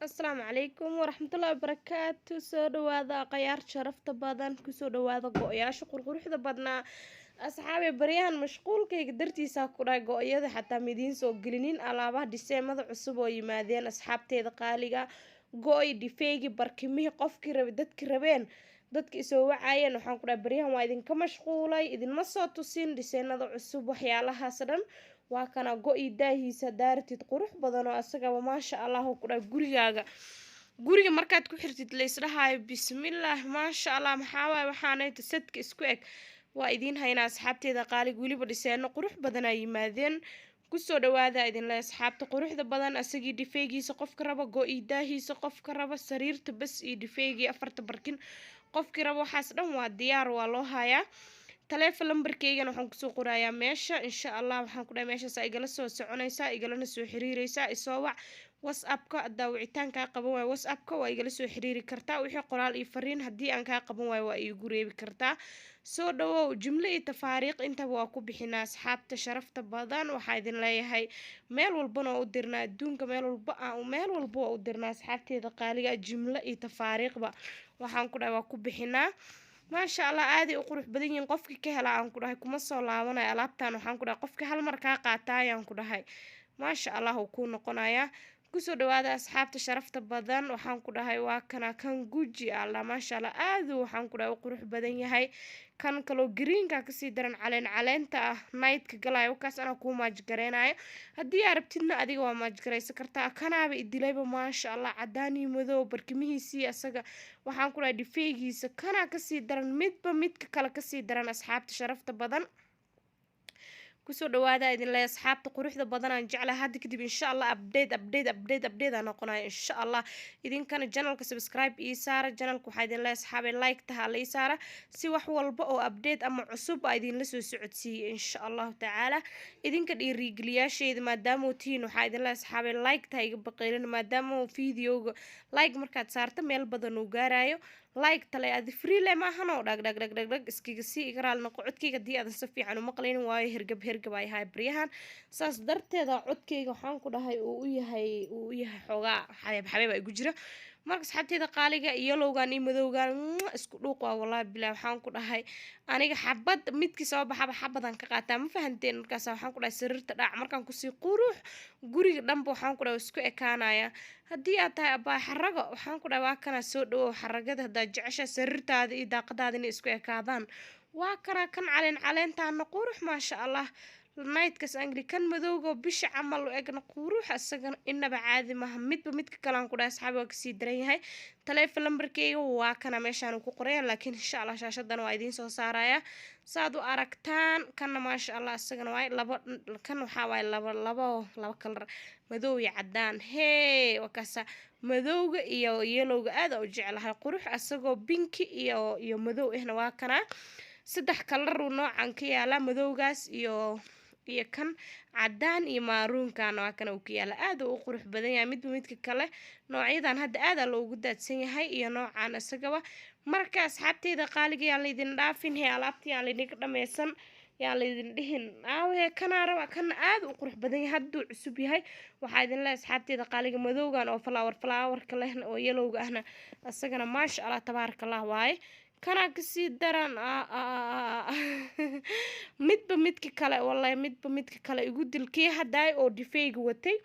السلام عليكم ورحمة الله وبركاته soo dhawaada qayaar sharafta badan kusoo dhawaada go'yaasha qurquruxda badnaa asxaabi baryahan mashquulkayga dartiisa ku dhahay go'yada xataa midiin soo gelinin alaabaha dhiseemada cusub oo yimaadeen asxaabteeda qaaliga go'y dhifeegi barkimihii qofkii rabe dadkii rabeen dadka isoo wacayeen waxaan ku dhahay baryahan waa idinka mashquulay idinma soo tusin dhiseenada cusub waxyaalahaas dhan waa kana go'i daahiisa daartid qurux badan oo asagaba maasha allah ku dhahay guriga markaad ku xirtid laysdhahayo bismillaah maasha allah maxaa waaye waxaanayta sadka isku eg waa idiin haynaa asxaabteeda qaalig weliba dhiseeno qurux badan ay yimaadeen kusoo dhawaada idinle asxaabta quruxda badan asagii dhifeegiisa qofka raba go'i daahiisa qofka raba sariirta bas iyo dhifeegii afarta barkin qofkii raba waxaas dhan waa diyaar waa loo hayaa taleefon lambarkeygana waxaan kusoo qorayaa meesha insha allah waxaan ku dhahay meeshaas igala soo soconaysaa igalana soo xiriiraysaa isoo wac whatsappka hadaa wicitaan kaa qaban waayo whatsappka waa igala soo xiriiri kartaa wixii qoraal iyo fariin haddii aan kaa qaban waayo waa iigu reebi kartaa soo dhawow jumlo iyo tafaariiq intaba waa ku bixinaa asxaabta sharafta badan waxaa idin leeyahay meel walbana waa u dirnaa adduunka meel walba waa u dirnaa asxaabteeda qaaliga jumlo iyo tafaariiqba waxaan ku dhahay waa ku bixinaa maasha allah aaday u qurux badan yihiin qofkii ka hela aan ku dhahay kuma soo laabanayo alaabtan waxaan ku dhahay qofkii hal mar kaa qaataa ayaan ku dhahay maasha allah uu kuu noqonayaa kusoo dhawaada asxaabta sharafta badan waxaan ku dhahay waa kana kan guji alla maasha allah aadu waxaan ku dhahay u qurux badan yahay kan kaloo greenka kasii daran caleenta ah nightka galayo kaas anaa kuu maajgareynayo haddii aa rabtidna adiga waa maajgaraysan kartaa kanaaba idilayba maasha allah cadaan iyo madow barkimihiisii asaga waxaan ku dhahay dhifeegiisa kanaa kasii daran midba midka kale kasii daran asxaabta sharafta badan kusoo dhawaada idin leeyahay asxaabta quruxda badan aan jeclahay hadda kadib insha allah update aan noqonayo insha allah idinkana channelka subscribe ii saara channelka waxaa idin leeyahay asxaabay like taha la ii saara si wax walba oo update ama cusub aa idinla soo socodsiiyey insha allahu tacaala idinka dhiirigeliyaasheeda maadaama tihiin waxaa idin leeyahay asxaabay like taha iga baqaylin maadaama videoga like markaad saarta meel badan uu gaarayo like tale adi free le maahan oo dhag iskiga sii igraal noqo codkayga haddii aadan si fiican u maqlaynin waayo hergab ay ahay baryahan saas darteeda codkayga waxaan ku dhahay uu u yahay xoogaa xabeeb ay ku jira marka asxaabteeda qaaliga yelowgan iyo madowgan isku dhuuq waa wallahi bilaa waxaan ku dhahay aniga xabad midkii soo baxaba xabadan ka qaataa ma fahanteen markaas waxaan ku dhahay sariirta dhaac markaan kusii qurux guriga dhanba waxaan ku dhahay isku ekaanaya haddii aad tahay abaa xarago waxaan ku dhahay waa kana soo dhawow xaragada haddaa jecesha sariirtaada iyo daaqadaada inay isku ekaadaan waa kana kan caleentaana qurux maasha allah nightkas anglican madowga bisha camal u egna qurux asagana inaba caadi maaha midba midka kale aan ku dhahay asxaabi waa kasii daran yahay taleefon lambarkeyga waa kana meeshaan ku qoraya laakiin insha allah shaashadan waa idiin soo saaraya saad u aragtaan kana maasha allah asagana waay kan waxaa waaye laba kalar madow iyo cadaan hee wakaasa madowga iyo yelowga aada u jeclahay qurux asagoo binki iyo madow ahna waa kana saddex kalaruu noocan ka yaala madowgaas iyo kan cadaan iyo maaruunkan waa kana uu ka yaala aada u qurux badan yahay midba midka kale noocyadan hadda aada loogu daadsan yahay iyo noocan isagaba marka asxaabteeda qaaliga yaan laydin dhaafin hee alaabta yaan laydinka dhameysan yaan laydin dhihin aawe kanaa raba kana aada u qurux badan yahay hadduu cusub yahay waxaa idin leeyahay asxaabteeda qaaliga madowgan oo falaawarka leh oo yelowga ahna isagana maasha allah tabaaraka allah waaye kanaa kasii daran midba midka kale wallahi midba midka kale igu dilkii hadaay oo dhifeyga watay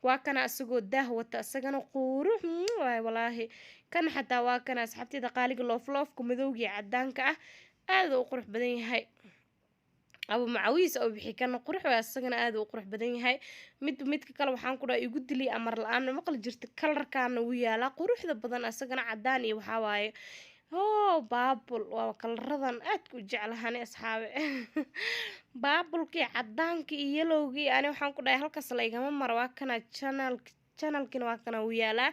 waa kana asagoo daah wata asagana qurux waay walaahi kan xataa waa kana asxaabteeda qaaliga loofloofka madowgii cadaanka ah aada u qurux badan yahay abu macawiis oo bixi kana qurux waay asagana aada u qurux badan yahay midba midka kale waxaan ku dhahay igu dili amar la-aan maqli jirta kalarkaana wuu yaalaa quruxda badan asagana cadaan iyo waxaa waaye baabul waa kalaradan aadka u jeclahan asxaabe baabulkii cadaanka iyo yelowgii ani waxaan ku dhahay halkaas laygama maro waa kana channelkina waa kana uu yaalaa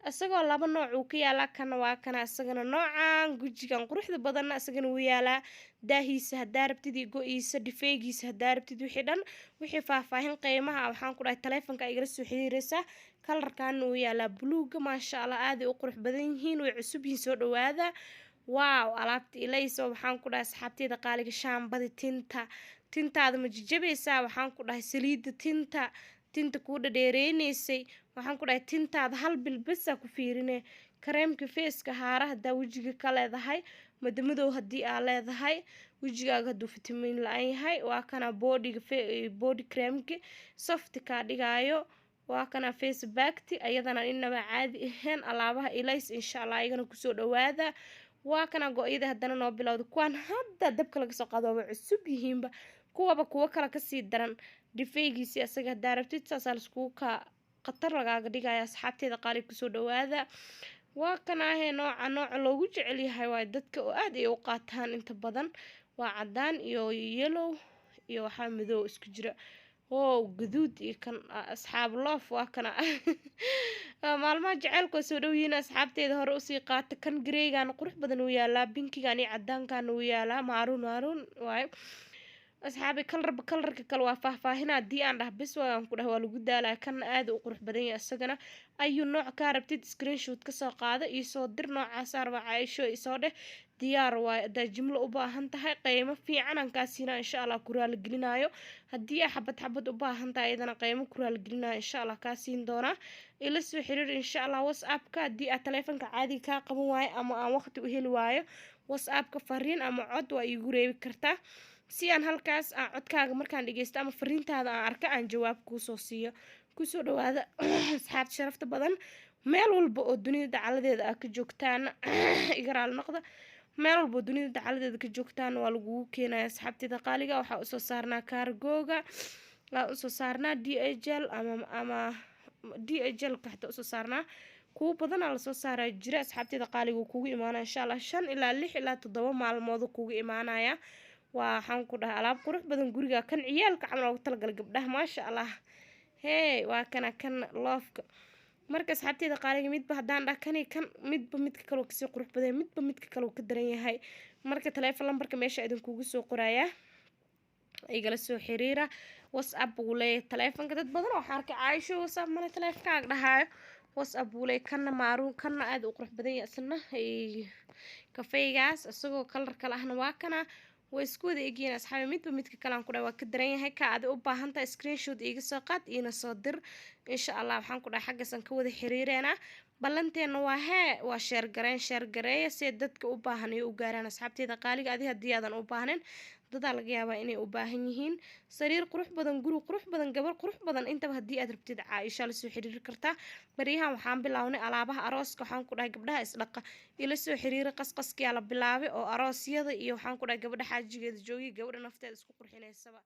isagoo laba nooc uu ka yaalaa kana waa kana isagana noocan gujigan quruxda badanna isagana wuu yaalaa daahiisa hadaa rabtid iyo go-iisa dhifeegiisa hadaa rabtid wixii dhan wixii faahfaahin qiimaha waxaan ku dhahay taleefonka igala soo xiriiraysaa kalarkaana uu yaalaa buluuga maasha allah aaday u qurux badan yihiin way cusub yihiin soo dhawaada waaw alaabta ilayso waxaan ku dhahay asxaabteeda qaaliga shaambadi tintaada ma jajabaysaa waxaan ku dhahay saliida tinta kuu dhadheereynaysay waxaan ku dhahay tintaada hal bil bes aa ku fiirine kareemka feeska haaraha hadaa wejiga ka leedahay madamadow haddii aa leedahay wejigaaga hadduu fitamiin la-aan yahay waa kana body creamki softi kaa dhigaayo waa kana face backti ayadana inaba caadi ahayn alaabaha ilays insha allah ayagana kusoo dhawaada waa kana go-yada haddana noo bilowda kuwaan hadda dabka laga soo qaado waaba cusub yihiinba kuwo kale kasii daran dhifeygiisii asaga hadaa rabtid saasaa laiskugu kaa khatar lagaaga dhigaya asxaabteeda qaali kusoo dhawaada waa kanaahe nooca loogu jecel yahay waay dadka oo aad ay u qaataan inta badan waa cadaan iyo yellow iyo waxaa madow isku jira gaduud iyo kan asxaab loof waa kana maalmaha jaceylkoo soo dhowyihiin asxaabteeda hore usii qaata kan gareegan qurux badan uu yaalaa binkigan iyo cadaankan uu yaalaa maaruun waayo asxaabi kalarba kalarka kale waa faahfaahina haddii aan dhah bis waan ku dhah waa lagu daalaya kana aad u qurux badan yahay isagana ayuu nooc kaa rabtid screenshot kasoo qaada iyo soo dir noocaasa raba caaisho isoo dheh diyaar waayo haddaa jimlo u baahan tahay qiimo fiican aan kaa siinaa insha allah ku raaligelinaayo haddii aa xabad u baahan tahay iyadana qiimo ku raaligelinaayo insha allah kaa siin doonaa ila soo xiriir insha allah whatsappka haddii aad taleefanka caadiga kaa qaban waayo ama aan waqti u heli waayo whatsappka fariin ama cod waa iigu reebi kartaa si aan halkaas aan codkaaga markaan dhegeysto ama fariintaada aan arka aan jawaab kuusoo siiyo kusoo dhawaada asxaabta sharafta badan meel walba oo dunida dacaladeeda aa ka joogtaan igaraal noqda meel walba oo dunida dacaladeeda ka joogtaan waa lagugu keenaya asxaabteeda qaaliga waxaa usoo saarnaa kaargooga waa usoo saarnaa DHL ama DHL ka xataa usoo saarnaa kuwa badanaa lasoo saaraa jira asxaabteeda qaaliga uu kugu imaanaya insha allah 5 ilaa 6 ilaa 7 maalmood kugu imaanaya waxaan ku dhahay alaab qurux badan guriga kan ciyaalka camal ugu talagalay gabdhaha maasha allah waa kana kan loofka marka asxaabteeda qaaliga midba haddaan dhah kan midba midka kale kasii qurux badan midba midka kale ka daran yahay marka taleefon lambarka meesha idinkugu soo qorayaa igala soo xiriira whatsapp buu leeyahay taleefonka dad badan oo waxaan arkay caaisho whatsapp male taleefonkaaga dhahaayo whatsapp buu leeyahay kana maaruun kana aad u qurux badan yahay isna kafeygaas isagoo kalar kale ahna waa kana way isku wada egyihiin asxaabi midba midka kale aan ku dhahay waa ka daran yahay ka aad u baahan tahay screenshot iga soo qaad iina soo dir insha allah waxaan ku dhahay xaggaas aan ka wada xiriireena ballanteena waa sheergareeya si dadka u baahan ay u gaaraan asxaabteeda qaaliga adi haddii aadan u baahnayn dadaa laga yaabaa inay u baahan yihiin sariir qurux badan guri qurux badan gabar qurux badan intaba haddii aad rabtid caaisha lasoo xiriiri kartaa baryahan waxaan bilownay alaabaha arooska waxaan ku dhahay gabdhaha isdhaqa ila soo xiriira qasqaskiyaa la bilaabay oo aroosyada iyo waxaan ku dhahay gabadha xaajigeeda joogiya gabadha nafteeda isku qurxineysaba